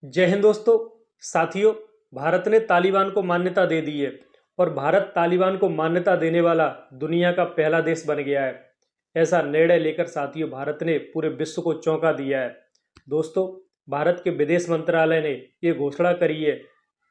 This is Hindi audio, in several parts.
जय हिंद दोस्तों। साथियों, भारत ने तालिबान को मान्यता दे दी है और भारत तालिबान को मान्यता देने वाला दुनिया का पहला देश बन गया है। ऐसा निर्णय लेकर साथियों भारत ने पूरे विश्व को चौंका दिया है। दोस्तों, भारत के विदेश मंत्रालय ने ये घोषणा करी है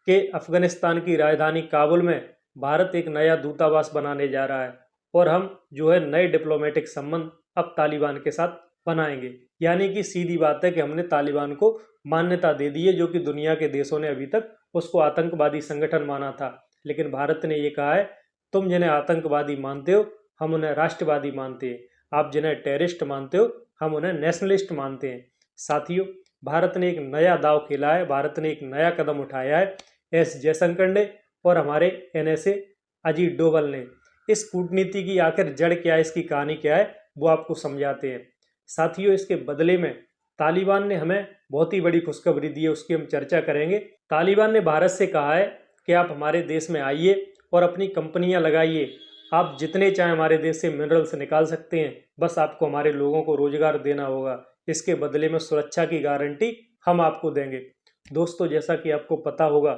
कि अफगानिस्तान की राजधानी काबुल में भारत एक नया दूतावास बनाने जा रहा है और हम नए डिप्लोमेटिक संबंध अब तालिबान के साथ बनाएंगे। यानी कि सीधी बात है कि हमने तालिबान को मान्यता दे दी है, जो कि दुनिया के देशों ने अभी तक उसको आतंकवादी संगठन माना था। लेकिन भारत ने ये कहा है, तुम जिन्हें आतंकवादी मानते हो हम उन्हें राष्ट्रवादी मानते हैं, आप जिन्हें टेररिस्ट मानते हो हम उन्हें नेशनलिस्ट मानते हैं। साथियों, भारत ने एक नया दाव खेला है, भारत ने एक नया कदम उठाया है एस जयशंकर ने और हमारे NSA अजीत डोभाल ने। इस कूटनीति की आखिर जड़ क्या है, इसकी कहानी क्या है, वो आपको समझाते हैं। साथियों, इसके बदले में तालिबान ने हमें बहुत ही बड़ी खुशखबरी दी है, उसकी हम चर्चा करेंगे। तालिबान ने भारत से कहा है कि आप हमारे देश में आइए और अपनी कंपनियां लगाइए, आप जितने चाहे हमारे देश से मिनरल्स निकाल सकते हैं, बस आपको हमारे लोगों को रोजगार देना होगा, इसके बदले में सुरक्षा की गारंटी हम आपको देंगे। दोस्तों, जैसा कि आपको पता होगा,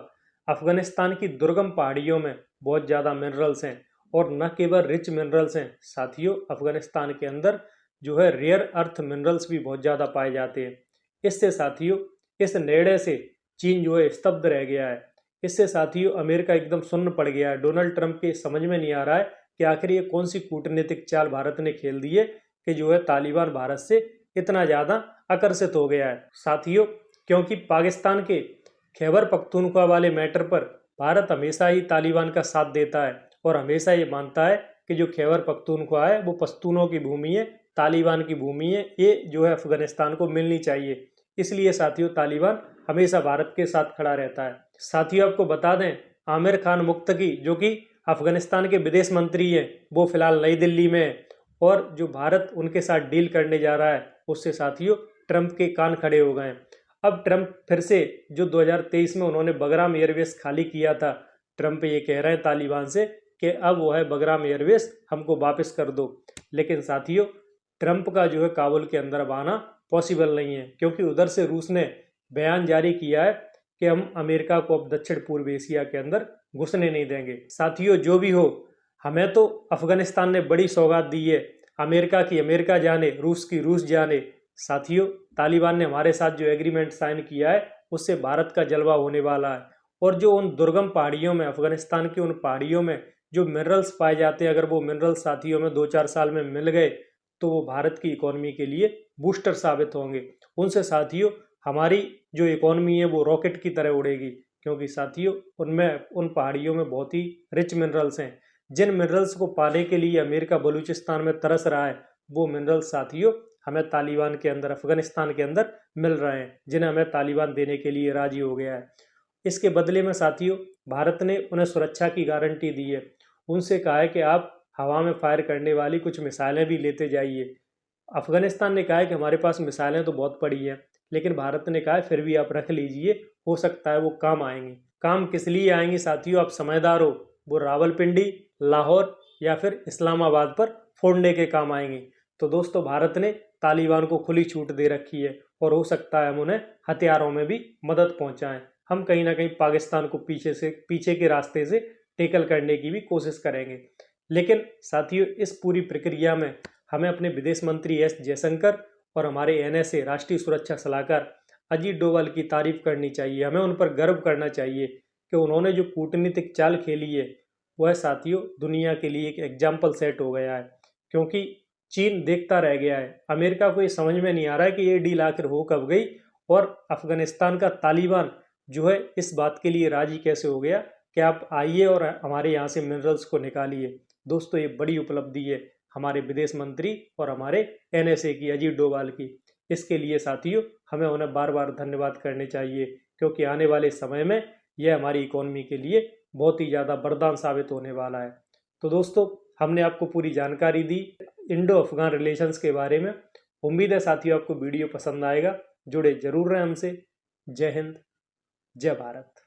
अफगानिस्तान की दुर्गम पहाड़ियों में बहुत ज़्यादा मिनरल्स हैं और न केवल रिच मिनरल्स हैं साथियों, अफगानिस्तान के अंदर रेयर अर्थ मिनरल्स भी बहुत ज़्यादा पाए जाते हैं। इससे साथियों इस निर्णय से चीन स्तब्ध रह गया है। इससे साथियों अमेरिका एकदम सुन्न पड़ गया है। डोनाल्ड ट्रंप के समझ में नहीं आ रहा है कि आखिर ये कौन सी कूटनीतिक चाल भारत ने खेल दी है कि तालिबान भारत से इतना ज़्यादा आकर्षित हो गया है। साथियों, क्योंकि पाकिस्तान के खैबर पख्तूनख्वा वाले मैटर पर भारत हमेशा ही तालिबान का साथ देता है और हमेशा ये मानता है कि जो खैबर पख्तूनख्वा है वो पश्तूनों की भूमि है, तालिबान की भूमि है, ये अफगानिस्तान को मिलनी चाहिए। इसलिए साथियों तालिबान हमेशा भारत के साथ खड़ा रहता है। साथियों, आपको बता दें, आमिर खान मुक्तकी जो कि अफगानिस्तान के विदेश मंत्री हैं, वो फिलहाल नई दिल्ली में है और जो भारत उनके साथ डील करने जा रहा है उससे साथियों ट्रंप के कान खड़े हो गए हैं। अब ट्रंप फिर से जो 2023 में उन्होंने बगराम एयरवेस खाली किया था, ट्रंप ये कह रहे हैं तालिबान से कि अब वो है बगराम एयरवेस हमको वापस कर दो। लेकिन साथियों ट्रंप का काबुल के अंदर अब आना पॉसिबल नहीं है, क्योंकि उधर से रूस ने बयान जारी किया है कि हम अमेरिका को अब दक्षिण पूर्व एशिया के अंदर घुसने नहीं देंगे। साथियों, जो भी हो, हमें तो अफगानिस्तान ने बड़ी सौगात दी है, अमेरिका की अमेरिका जाने, रूस की रूस जाने। साथियों, तालिबान ने हमारे साथ जो एग्रीमेंट साइन किया है उससे भारत का जलवा होने वाला है और जो उन दुर्गम पहाड़ियों में, अफगानिस्तान की उन पहाड़ियों में जो मिनरल्स पाए जाते हैं, अगर वो मिनरल्स साथियों में 2-4 साल में मिल गए तो वो भारत की इकोनॉमी के लिए बूस्टर साबित होंगे। उनसे साथियों हमारी जो इकोनॉमी है वो रॉकेट की तरह उड़ेगी, क्योंकि साथियों उन पहाड़ियों में बहुत ही रिच मिनरल्स हैं। जिन मिनरल्स को पाने के लिए अमेरिका बलूचिस्तान में तरस रहा है, वो मिनरल्स साथियों हमें तालिबान के अंदर, अफगानिस्तान के अंदर मिल रहे हैं, जिन्हें हमें तालिबान देने के लिए राजी हो गया है। इसके बदले में साथियों भारत ने उन्हें सुरक्षा की गारंटी दी है। उनसे कहा है कि आप हवा में फायर करने वाली कुछ मिसाइलें भी लेते जाइए। अफगानिस्तान ने कहा है कि हमारे पास मिसाइलें तो बहुत पड़ी हैं, लेकिन भारत ने कहा है फिर भी आप रख लीजिए, हो सकता है वो काम आएंगी। काम किस लिए आएंगी साथियों, आप समझदार हो, वो रावलपिंडी, लाहौर या फिर इस्लामाबाद पर फोड़ने के काम आएंगी। तो दोस्तों, भारत ने तालिबान को खुली छूट दे रखी है और हो सकता है हम उन्हें हथियारों में भी मदद पहुंचाएं। हम कहीं ना कहीं पाकिस्तान को पीछे के रास्ते से टेकल करने की भी कोशिश करेंगे। लेकिन साथियों इस पूरी प्रक्रिया में हमें अपने विदेश मंत्री एस जयशंकर और हमारे NSA राष्ट्रीय सुरक्षा सलाहकार अजीत डोभाल की तारीफ करनी चाहिए। हमें उन पर गर्व करना चाहिए कि उन्होंने जो कूटनीतिक चाल खेली है वह साथियों दुनिया के लिए एक एग्जाम्पल सेट हो गया है, क्योंकि चीन देखता रह गया है। अमेरिका को ये समझ में नहीं आ रहा है कि ये डील आखिर हो कब गई और अफगानिस्तान का तालिबान इस बात के लिए राजी कैसे हो गया कि आप आइए और हमारे यहाँ से मिनरल्स को निकालिए। दोस्तों, ये बड़ी उपलब्धि है हमारे विदेश मंत्री और हमारे NSA की, अजीत डोभाल की। इसके लिए साथियों हमें उन्हें बार बार धन्यवाद करने चाहिए, क्योंकि आने वाले समय में यह हमारी इकोनॉमी के लिए बहुत ही ज़्यादा वरदान साबित होने वाला है। तो दोस्तों, हमने आपको पूरी जानकारी दी इंडो अफगान रिलेशंस के बारे में। उम्मीद है साथियों आपको वीडियो पसंद आएगा। जुड़े जरूर रहें हमसे। जय हिंद, जय भारत।